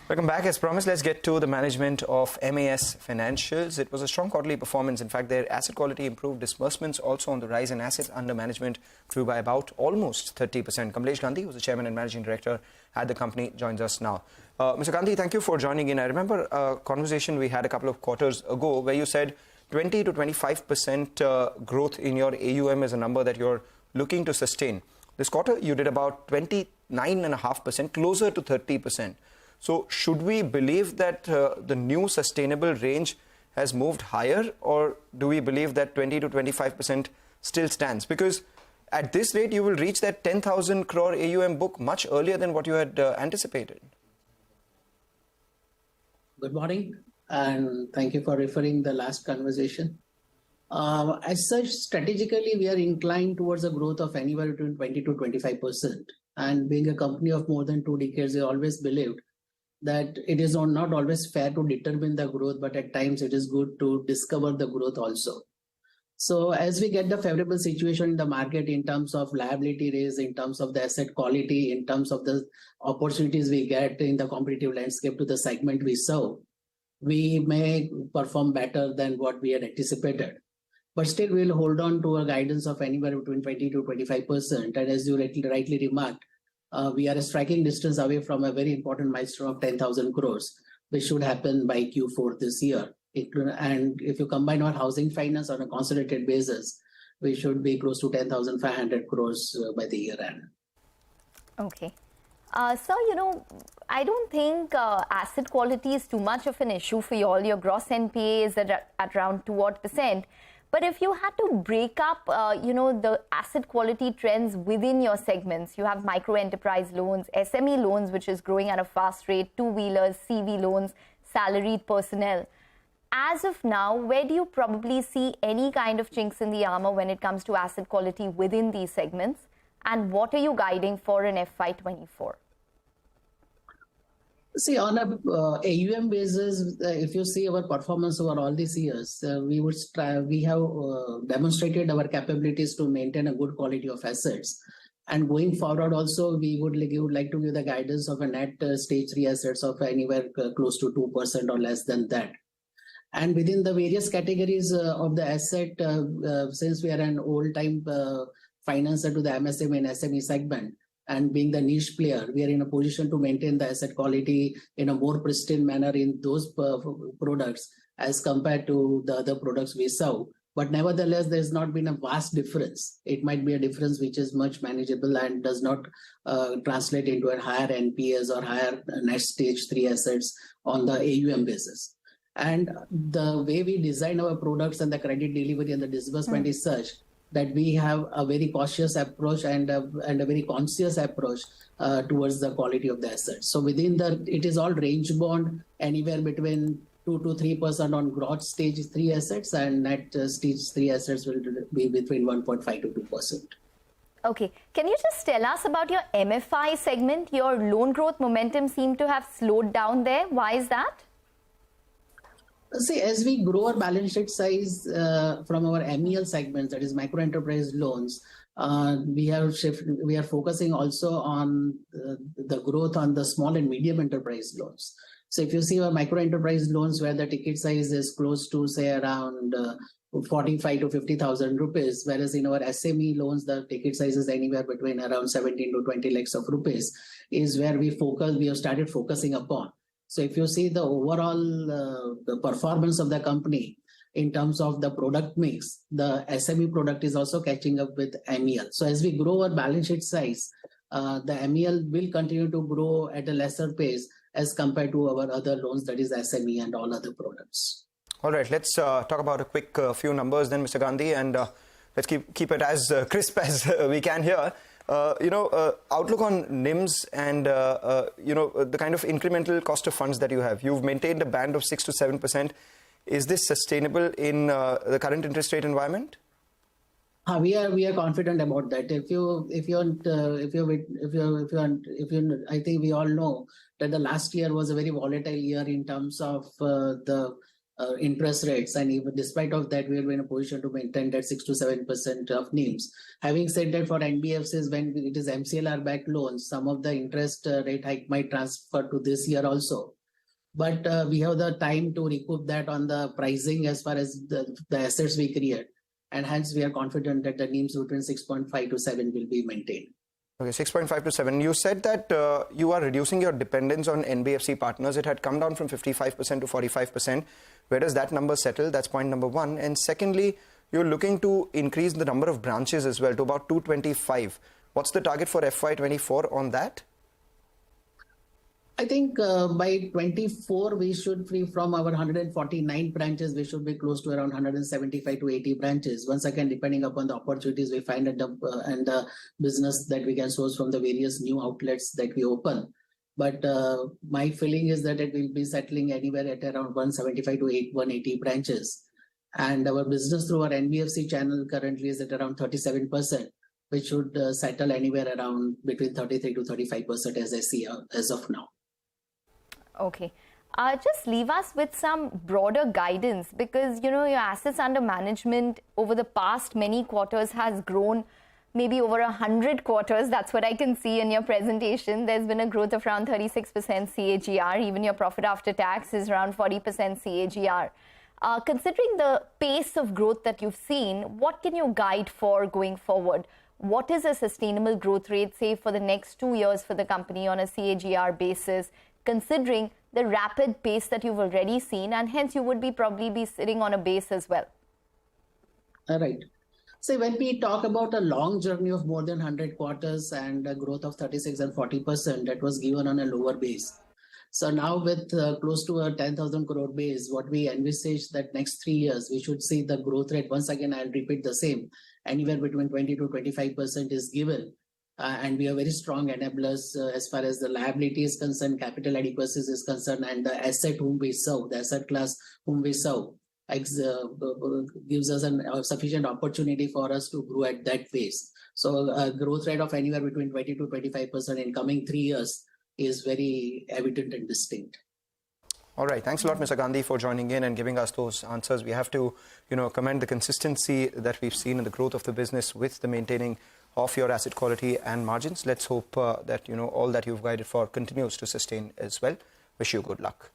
Welcome back. As promised, let's get to the management of MAS Financials. It was a strong quarterly performance. In fact, their asset quality improved, disbursements also on the rise, and assets under management grew by about almost 30%. Kamlesh Gandhi, who's the chairman and managing director at the company, joins us now. Mr. Gandhi, thank you for joining in. I remember a conversation we had a couple of quarters ago where you said 20 to 25% growth in your AUM is a number that you're looking to sustain. This quarter, you did about 29.5%, closer to 30%. So should we believe that the new sustainable range has moved higher, or do we believe that 20 to 25% still stands? Because at this rate, you will reach that 10,000 crore AUM book much earlier than what you had anticipated. Good morning, and thank you for referring the last conversation. As such, strategically, we are inclined towards a growth of anywhere between 20 to 25%. And being a company of more than 2 decades, we always believed that it is not always fair to determine the growth, but at times it is good to discover the growth also. So as we get the favorable situation in the market in terms of liability raise, in terms of the asset quality, in terms of the opportunities we get in the competitive landscape to the segment we serve, we may perform better than what we had anticipated. But still, we'll hold on to a guidance of anywhere between 20 to 25%. And as you rightly remarked, we are a striking distance away from a very important milestone of 10,000 crores, which should happen by Q4 this year. And if you combine our housing finance on a consolidated basis, we should be close to 10,500 crores by the year end. Okay. So, I don't think asset quality is too much of an issue for you all. Your gross NPA is at around 2%. But if you had to break up, the asset quality trends within your segments, you have micro enterprise loans, SME loans, which is growing at a fast rate, two-wheelers, CV loans, salaried personnel. As of now, where do you probably see any kind of chinks in the armor when it comes to asset quality within these segments? And what are you guiding for in FY24? See, on a AUM basis, if you see our performance over all these years, we have demonstrated our capabilities to maintain a good quality of assets. And going forward also, we would like to give the guidance of a net stage 3 assets of anywhere close to 2% or less than that. And within the various categories of the asset, since we are an old-time financer to the MSME and SME segment, and being the niche player, we are in a position to maintain the asset quality in a more pristine manner in those products as compared to the other products we serve. But nevertheless, there's not been a vast difference. It might be a difference which is much manageable and does not translate into a higher NPAs or higher net stage 3 assets on the AUM basis. And the way we design our products and the credit delivery and the disbursement is such that we have a very cautious approach and a very conscious approach towards the quality of the assets. So within it is all range bound, anywhere between 2 to 3% on gross stage 3 assets, and net stage 3 assets will be between 1.5 to 2%. Okay. Can you just tell us about your MFI segment? Your loan growth momentum seemed to have slowed down there. Why is that? See, as we grow our balance sheet size from our MEL segments, that is micro enterprise loans, we are focusing also on the growth on the small and medium enterprise loans. So if you see our micro enterprise loans where the ticket size is close to say around 45 to 50,000 rupees, whereas in our SME loans, the ticket size is anywhere between around 17 to 20 lakhs of rupees, is where we have started focusing upon. So if you see the overall the performance of the company in terms of the product mix, the SME product is also catching up with MEL. So as we grow our balance sheet size, the MEL will continue to grow at a lesser pace as compared to our other loans, that is SME and all other products. All right, let's talk about a quick few numbers then, Mr. Gandhi, and let's keep it as crisp as we can here. Outlook on NIMs and, the kind of incremental cost of funds that you have. You've maintained a band of 6 to 7%. Is this sustainable in the current interest rate environment? We are confident about that. I think we all know that the last year was a very volatile year in terms of the interest rates, and even despite of that, we will be in a position to maintain that 6 to 7% of NIMs. Having said that, for NBFCs, when it is MCLR backed loans, some of the interest rate hike might transfer to this year also. but we have the time to recoup that on the pricing as far as the assets we create. And hence, we are confident that the NIMs between 6.5 to 7 will be maintained. Okay, 6.5 to 7. You said that you are reducing your dependence on NBFC partners. It had come down from 55% to 45%. Where does that number settle? That's point number one. And secondly, you're looking to increase the number of branches as well to about 225. What's the target for FY24 on that? I think by 24, we should free from our 149 branches, we should be close to around 175 to 80 branches. Once again, depending upon the opportunities we find and the business that we can source from the various new outlets that we open. But my feeling is that it will be settling anywhere at around 175 to 180 branches. And our business through our NBFC channel currently is at around 37%, which should settle anywhere around between 33 to 35% as I see as of now. Okay. Just leave us with some broader guidance, because, you know, your assets under management over the past many quarters has grown maybe over 100 quarters. That's what I can see in your presentation. There's been a growth of around 36% CAGR. Even your profit after tax is around 40% CAGR. Considering the pace of growth that you've seen, what can you guide for going forward? What is a sustainable growth rate, say, for the next 2 years for the company on a CAGR basis, considering the rapid pace that you've already seen, and hence you would probably be sitting on a base as well? All right. So when we talk about a long journey of more than 100 quarters and a growth of 36 and 40%, that was given on a lower base. So now with close to a 10,000 crore base, what we envisage that next 3 years, we should see the growth rate. Once again, I'll repeat the same. Anywhere between 20 to 25% is given. And we are very strong enablers as far as the liability is concerned, capital adequacy is concerned, and the asset whom we serve, the asset class whom we serve, gives us a sufficient opportunity for us to grow at that pace. So a growth rate of anywhere between 20 to 25% in coming 3 years is very evident and distinct. All right. Thanks a lot, Mr. Gandhi, for joining in and giving us those answers. We have to, commend the consistency that we've seen in the growth of the business with the maintaining of your asset quality and margins. Let's hope that, all that you've guided for continues to sustain as well. Wish you good luck.